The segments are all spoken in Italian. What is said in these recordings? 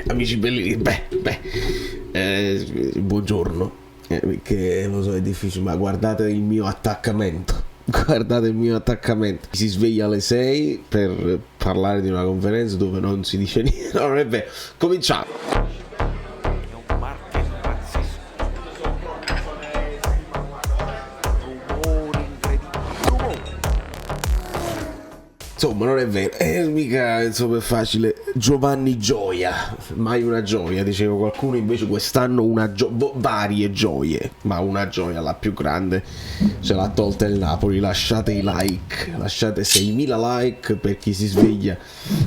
amici belli, buongiorno. Che lo so, è difficile, ma guardate il mio attaccamento. Guardate il mio attaccamento. Si sveglia alle 6 per parlare di una conferenza dove non si dice niente. No, non è vero. Cominciamo. Insomma, non è vero, mica insomma è facile. Giovanni Gioia, mai una gioia, diceva qualcuno, invece quest'anno varie gioie, ma una gioia, la più grande, ce l'ha tolta il Napoli. Lasciate i like, lasciate 6.000 like per chi si sveglia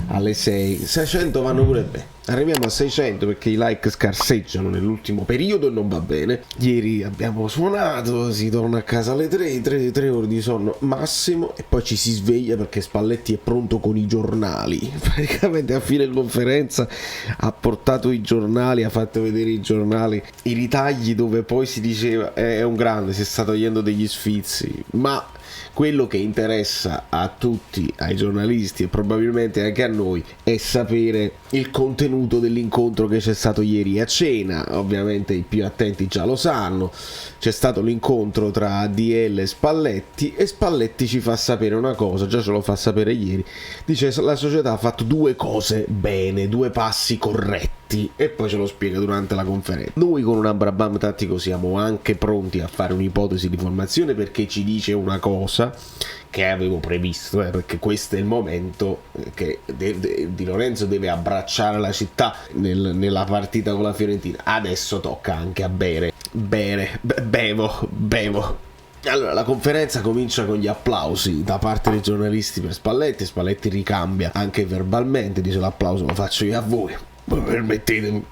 alle 6, 600 vanno pure bene. Arriviamo a 600 perché i like scarseggiano nell'ultimo periodo e non va bene. Ieri abbiamo suonato, si torna a casa alle 3 ore di sonno massimo e poi ci si sveglia perché Spalletti è pronto con i giornali. Praticamente a fine conferenza ha portato i giornali, ha fatto vedere i giornali, i ritagli dove poi si diceva è un grande, si sta togliendo degli sfizi, ma quello che interessa a tutti, ai giornalisti e probabilmente anche a noi, è sapere il contenuto dell'incontro che c'è stato ieri a cena. Ovviamente i più attenti già lo sanno, c'è stato l'incontro tra ADL e Spalletti ci fa sapere una cosa, già ce lo fa sapere ieri, dice la società ha fatto due cose bene, due passi corretti, e poi ce lo spiega durante la conferenza. Noi con un Ambrabam tattico siamo anche pronti a fare un'ipotesi di formazione perché ci dice una cosa che avevo previsto, perché questo è il momento che Di Lorenzo deve abbracciare la città nella partita con la Fiorentina. Adesso tocca anche a bevo. Allora, la conferenza comincia con gli applausi da parte dei giornalisti per Spalletti ricambia anche verbalmente, dice l'applauso lo faccio io a voi, permettetemi.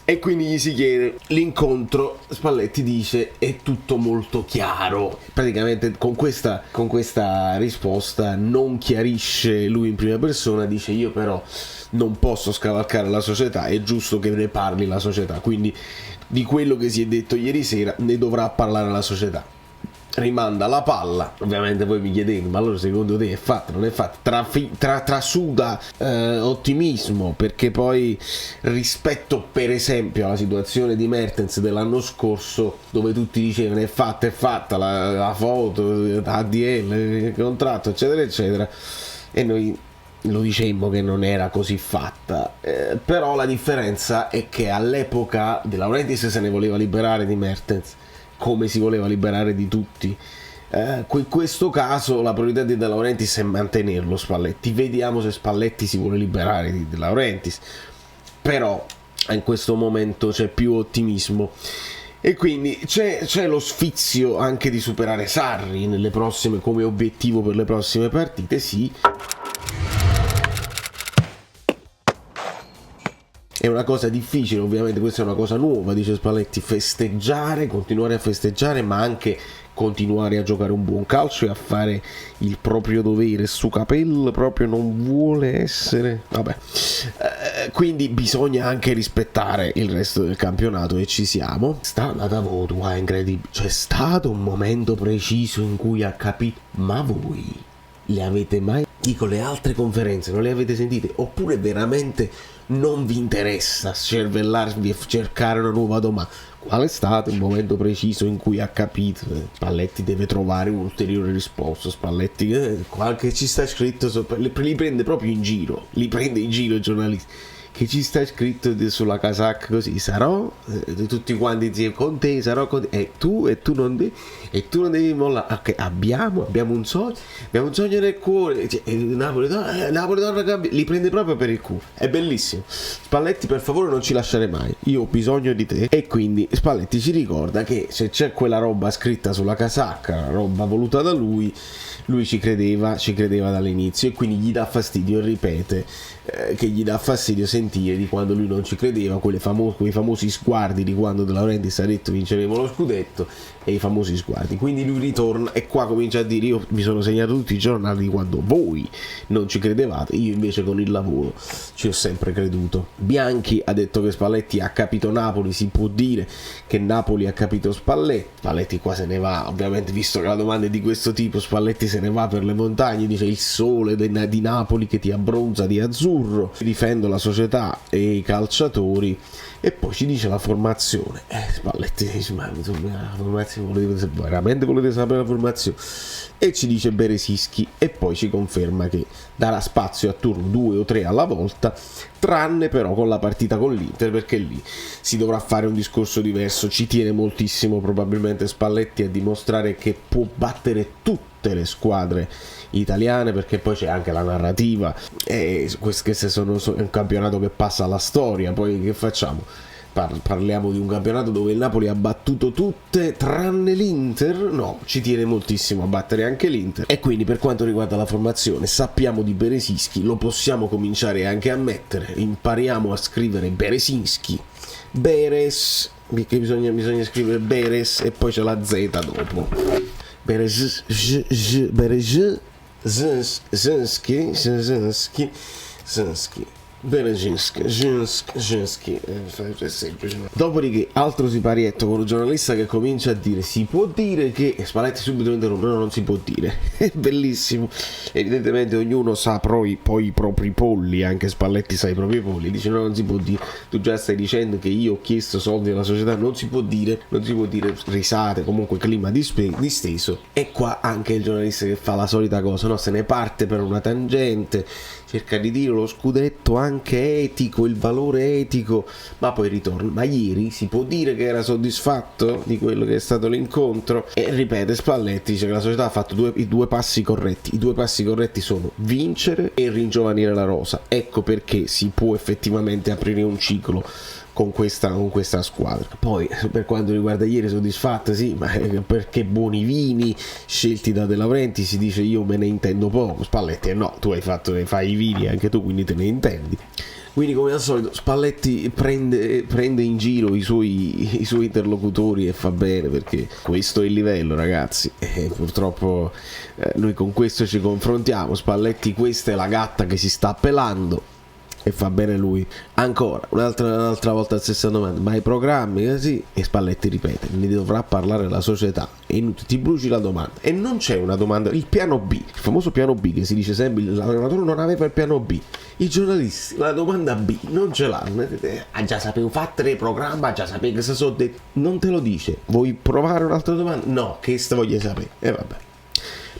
E quindi gli si chiede l'incontro, Spalletti dice è tutto molto chiaro. Praticamente con questa risposta non chiarisce lui in prima persona, dice io però non posso scavalcare la società, è giusto che ne parli la società, quindi di quello che si è detto ieri sera ne dovrà parlare la società. Rimanda la palla, ovviamente voi mi chiedete ma allora secondo te è fatta, non è fatta, trasuda ottimismo, perché poi rispetto per esempio alla situazione di Mertens dell'anno scorso dove tutti dicevano è fatta la foto, ADL, il contratto eccetera eccetera, e noi lo dicemmo che non era così fatta, però la differenza è che all'epoca De Laurentiis se ne voleva liberare di Mertens come si voleva liberare di tutti. In questo caso la priorità di De Laurentiis è mantenerlo Spalletti, vediamo se Spalletti si vuole liberare di De Laurentiis, però in questo momento c'è più ottimismo e quindi c'è lo sfizio anche di superare Sarri nelle prossime, come obiettivo per le prossime partite, sì. È una cosa difficile, ovviamente questa è una cosa nuova, dice Spalletti, continuare a festeggiare, ma anche continuare a giocare un buon calcio e a fare il proprio dovere. Su Capello proprio non vuole essere, vabbè, quindi bisogna anche rispettare il resto del campionato e ci siamo. Sta andata a voto, è incredibile, c'è stato un momento preciso in cui ha capito, ma voi le avete mai, dico, le altre conferenze non le avete sentite, oppure veramente non vi interessa cervellarvi e cercare una nuova domanda? Qual è stato il momento preciso in cui ha capito? Spalletti deve trovare un'ulteriore risposta. Spalletti qualche ci sta scritto li prende proprio in giro, li prende in giro i giornalisti, che ci sta scritto sulla casacca così, sarò tutti quanti insieme con te, sarò con te, e tu non devi mollare. Ok, abbiamo un sogno nel cuore, Napoli torna, li prende proprio per il culo, è bellissimo. Spalletti, per favore non ci lasciare mai, io ho bisogno di te. E quindi Spalletti ci ricorda che se c'è quella roba scritta sulla casacca, roba voluta da lui ci credeva dall'inizio, e quindi gli dà fastidio, ripete che gli dà fastidio sentire di quando lui non ci credeva, quei famosi sguardi di quando De Laurentiis ha detto vinceremo lo scudetto, e i famosi sguardi. Quindi lui ritorna e qua comincia a dire io mi sono segnato tutti i giornali di quando voi non ci credevate, io invece con il lavoro ci ho sempre creduto. Bianchi ha detto che Spalletti ha capito Napoli, si può dire che Napoli ha capito Spalletti qua se ne va, ovviamente, visto che la domanda è di questo tipo, Spalletti se ne va per le montagne, dice il sole di Napoli che ti abbronza di azzurro, difendo la società società e i calciatori, e poi ci dice la formazione. Spalletti dice: ma insomma, la formazione, veramente volete sapere la formazione? E ci dice Beresischi, e poi ci conferma che darà spazio a turno 2 o 3 alla volta, tranne però con la partita con l'Inter, perché lì si dovrà fare un discorso diverso. Ci tiene moltissimo probabilmente Spalletti a dimostrare che può battere tutte le squadre italiane, perché poi c'è anche la narrativa, e questo è un campionato che passa alla storia. Poi che facciamo? Parliamo di un campionato dove il Napoli ha battuto tutte tranne l'Inter? No, ci tiene moltissimo a battere anche l'Inter. E quindi per quanto riguarda la formazione sappiamo di Beresischi, lo possiamo cominciare anche a mettere, impariamo a scrivere Beresinski, Beres, perché bisogna scrivere Beres e poi c'è la Z dopo. Berezinski, è semplice. Dopodiché altro siparietto con un giornalista che comincia a dire: si può dire che, e Spalletti subito interrompe: no, non si può dire. È bellissimo. Evidentemente ognuno sa poi i propri polli, anche Spalletti sa i propri polli. Dice: no, non si può dire, tu già stai dicendo che io ho chiesto soldi alla società, non si può dire, risate, comunque clima disteso. E qua anche il giornalista che fa la solita cosa, no? Se ne parte per una tangente, cerca di dire lo scudetto anche etico, il valore etico, ma poi ritorna: ma ieri si può dire che era soddisfatto di quello che è stato l'incontro? E ripete Spalletti, dice che la società ha fatto i due passi corretti. I due passi corretti sono vincere e ringiovanire la rosa. Ecco perché si può effettivamente aprire un ciclo con questa squadra. Poi per quanto riguarda ieri, soddisfatta sì, ma perché buoni vini scelti da De Laurenti. Si dice: io me ne intendo poco. Spalletti: no, tu fai i vini anche tu, quindi te ne intendi. Quindi come al solito Spalletti prende in giro i suoi interlocutori, e fa bene, perché questo è il livello, ragazzi, e purtroppo noi con questo ci confrontiamo. Spalletti, questa è la gatta che si sta pelando, e fa bene lui. Ancora un'altra volta la stessa domanda: ma i programmi così? E Spalletti ripete: ne dovrà parlare la società. E ti bruci la domanda, e non c'è una domanda. Il piano B, il famoso piano B, che si dice sempre l'allenatore non aveva il piano B. I giornalisti la domanda B non ce l'hanno. Già sapevo fare il programma, già sapevo che se so detto. Non te lo dice. Vuoi provare un'altra domanda? No, che sta voglio sapere. E vabbè,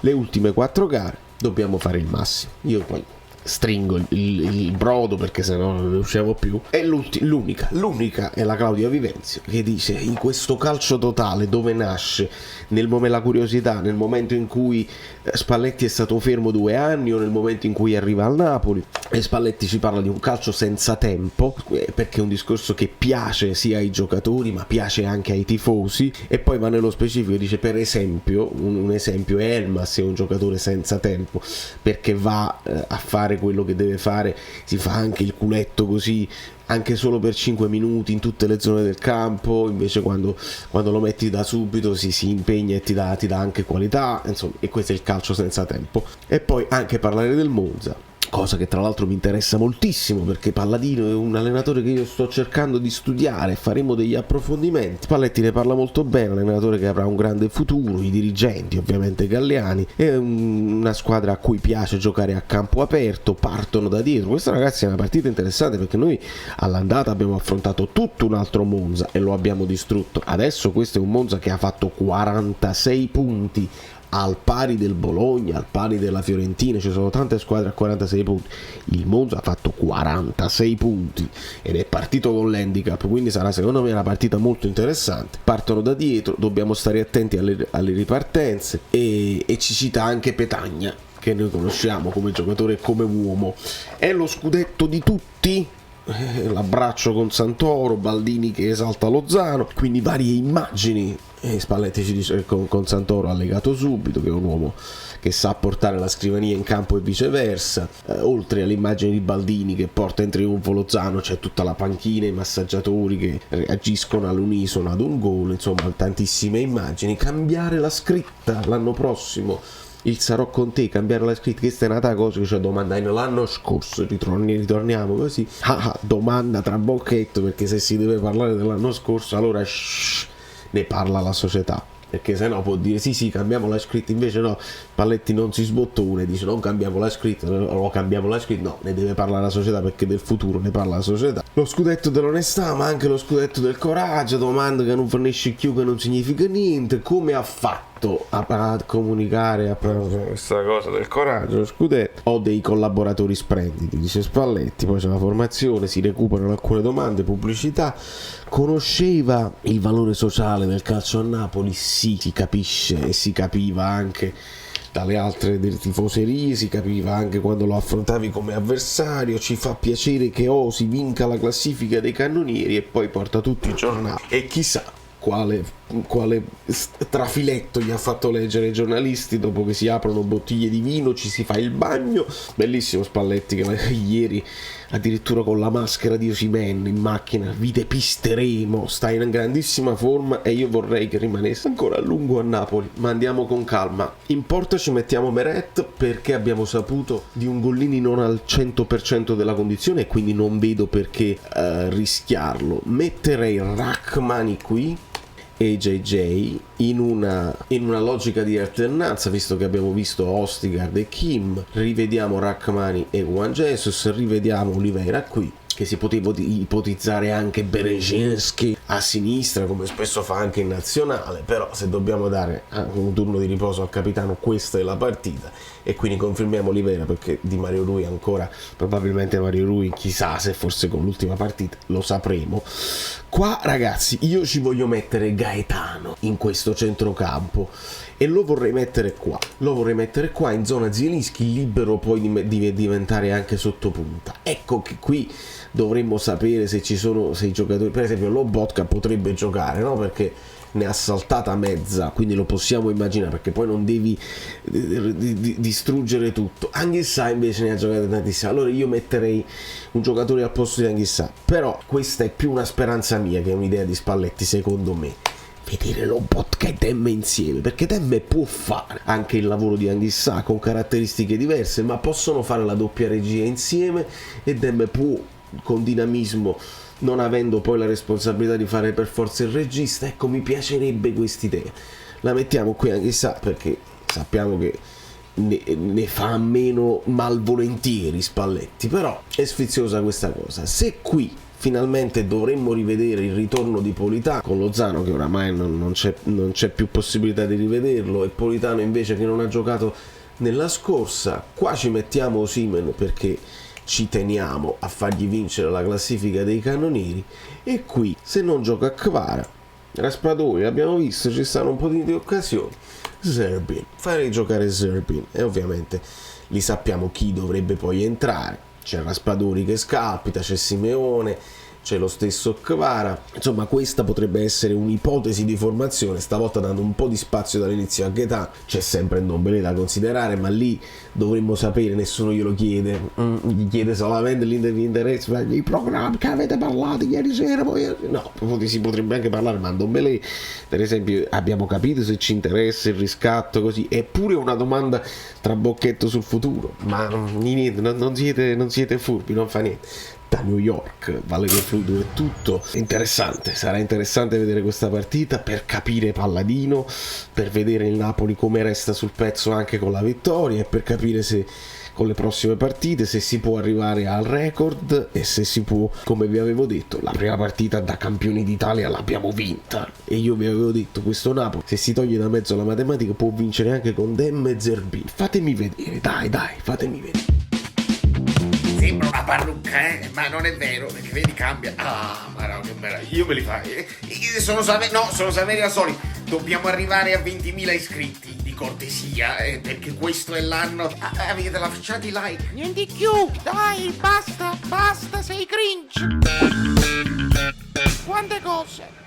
le ultime 4 gare dobbiamo fare il massimo. Io poi stringo il brodo, perché sennò non ne usciamo più. E l'unica è la Claudia Vivenzio, che dice: in questo calcio totale, dove nasce la curiosità nel momento in cui Spalletti è stato fermo 2 anni, o nel momento in cui arriva al Napoli. E Spalletti ci parla di un calcio senza tempo, perché è un discorso che piace sia ai giocatori ma piace anche ai tifosi. E poi va nello specifico, dice: per esempio, un esempio è Elmas, è un giocatore senza tempo, perché va a fare quello che deve fare, si fa anche il culetto così, anche solo per 5 minuti in tutte le zone del campo. Invece quando lo metti da subito si impegna e ti dà anche qualità, insomma. E questo è il calcio senza tempo. E poi anche parlare del Monza, cosa che tra l'altro mi interessa moltissimo, perché Palladino è un allenatore che io sto cercando di studiare, faremo degli approfondimenti. Spalletti ne parla molto bene, un allenatore che avrà un grande futuro, i dirigenti ovviamente Galliani, è una squadra a cui piace giocare a campo aperto, partono da dietro. Questa, ragazzi, è una partita interessante, perché noi all'andata abbiamo affrontato tutto un altro Monza e lo abbiamo distrutto. Adesso questo è un Monza che ha fatto 46 punti, al pari del Bologna, al pari della Fiorentina. Ci sono tante squadre a 46 punti. Il Monza ha fatto 46 punti ed è partito con l'handicap, quindi sarà secondo me una partita molto interessante. Partono da dietro, dobbiamo stare attenti alle ripartenze, e ci cita anche Petagna, che noi conosciamo come giocatore e come uomo. È lo scudetto di tutti? L'abbraccio con Santoro, Baldini che esalta Lozano, quindi varie immagini. E Spalletti ci dice che con Santoro ha legato subito, che è un uomo che sa portare la scrivania in campo e viceversa. Oltre all'immagine di Baldini che porta in trionfo Lozano, c'è tutta la panchina, i massaggiatori che reagiscono all'unisono ad un gol, insomma tantissime immagini. Cambiare la scritta l'anno prossimo, il sarò con te, cambiare la scritta. Questa è un'altra cosa che c'è domanda l'anno scorso, ritorniamo così, domanda tra bocchetto, perché se si deve parlare dell'anno scorso allora ne parla la società, perché sennò può dire sì cambiamo la scritta, invece no, Spalletti non si sbottone, dice non cambiamo la scritta, o cambiamo la scritta, no, ne deve parlare la società, perché del futuro ne parla la società. Lo scudetto dell'onestà, ma anche lo scudetto del coraggio, domanda che non fornisce più, che non significa niente. Come ha fatto a comunicare a questa cosa del coraggio, lo scudetto? Ho dei collaboratori splendidi, dice Spalletti, poi c'è la formazione, si recuperano alcune domande, pubblicità. Conosceva il valore sociale del calcio a Napoli? Sì, si capisce e si capiva anche dalle altre delle tifoserie, si capiva anche quando lo affrontavi come avversario. Ci fa piacere che Osi vinca la classifica dei cannonieri e poi porta tutti i giornali, e chissà quale trafiletto gli ha fatto leggere ai giornalisti dopo che si aprono bottiglie di vino, ci si fa il bagno. Bellissimo Spalletti che ieri addirittura con la maschera di Osimhen in macchina: vi depisteremo, stai in grandissima forma e io vorrei che rimanesse ancora a lungo a Napoli, ma andiamo con calma. In porta ci mettiamo Meret, perché abbiamo saputo di un Gollini non al 100% della condizione e quindi non vedo perché rischiarlo. Metterei Rachmani qui e JJ in una logica di alternanza, visto che abbiamo visto Ostigard e Kim. Rivediamo Rachmani e Juan Jesus, rivediamo Oliveira qui, che si poteva ipotizzare anche Berezinski a sinistra, come spesso fa anche in nazionale, però se dobbiamo dare un turno di riposo al capitano, questa è la partita, e quindi confermiamo Oliveira, perché di Mario Rui ancora, probabilmente Mario Rui, chissà se forse con l'ultima partita, lo sapremo. Qua ragazzi, io ci voglio mettere Gaetano in questo centrocampo e lo vorrei mettere qua in zona Zielinski, libero poi di diventare anche sottopunta. Ecco che qui dovremmo sapere se ci sono, se i giocatori, per esempio Lobotka potrebbe giocare, no? Perché ne ha saltata mezza, quindi lo possiamo immaginare, perché poi non devi distruggere tutto. Anghissà invece ne ha giocate tantissime, allora io metterei un giocatore al posto di Anghissà, però questa è più una speranza mia che un'idea di Spalletti, secondo me. Vedere Lobotka e Demme insieme, perché Demme può fare anche il lavoro di Anghissà con caratteristiche diverse, ma possono fare la doppia regia insieme e Demme può, con dinamismo, non avendo poi la responsabilità di fare per forza il regista. Ecco, mi piacerebbe quest'idea. La mettiamo qui Anghissà perché sappiamo che ne fa meno malvolentieri Spalletti, però è sfiziosa questa cosa. Se qui finalmente dovremmo rivedere il ritorno di Politano con Lozano, che oramai non c'è più possibilità di rivederlo, e Politano invece che non ha giocato nella scorsa, qua ci mettiamo Osimhen perché ci teniamo a fargli vincere la classifica dei cannonieri, e qui se non gioca Kvara, Raspadori, abbiamo visto, ci stanno un po' di occasioni, Zerbin, farei giocare Zerbin, e ovviamente li sappiamo chi dovrebbe poi entrare. C'è Raspadori che scalpita, c'è Simeone, c'è lo stesso Kvara. Insomma, questa potrebbe essere un'ipotesi di formazione, stavolta dando un po' di spazio dall'inizio a Gaetano. C'è sempre Ndombele da considerare, ma lì dovremmo sapere, nessuno glielo chiede, gli chiede solamente l'interesse, i programmi che avete parlato ieri sera, poi no, si potrebbe anche parlare, ma Ndombele, per esempio, abbiamo capito se ci interessa il riscatto, così. È pure una domanda trabocchetto sul futuro, ma niente, non siete furbi, non fa niente. Da New York, Valle del Fluido è tutto. Interessante, sarà interessante vedere questa partita per capire Palladino, per vedere il Napoli come resta sul pezzo anche con la vittoria, e per capire se con le prossime partite se si può arrivare al record, e se si può, come vi avevo detto, la prima partita da campioni d'Italia l'abbiamo vinta, e io vi avevo detto questo Napoli, se si toglie da mezzo la matematica, può vincere anche con Demme e Zerbin. Fatemi vedere, dai, fatemi vedere. Sembra una parrucca, ma non è vero, perché vedi, cambia. Ah, ma no, che bella, io me li fai. Sono Saverio Asoli. Dobbiamo arrivare a 20.000 iscritti, di cortesia, perché questo è l'anno. Avete lasciato i like? Niente più, dai, basta, sei cringe. Quante cose.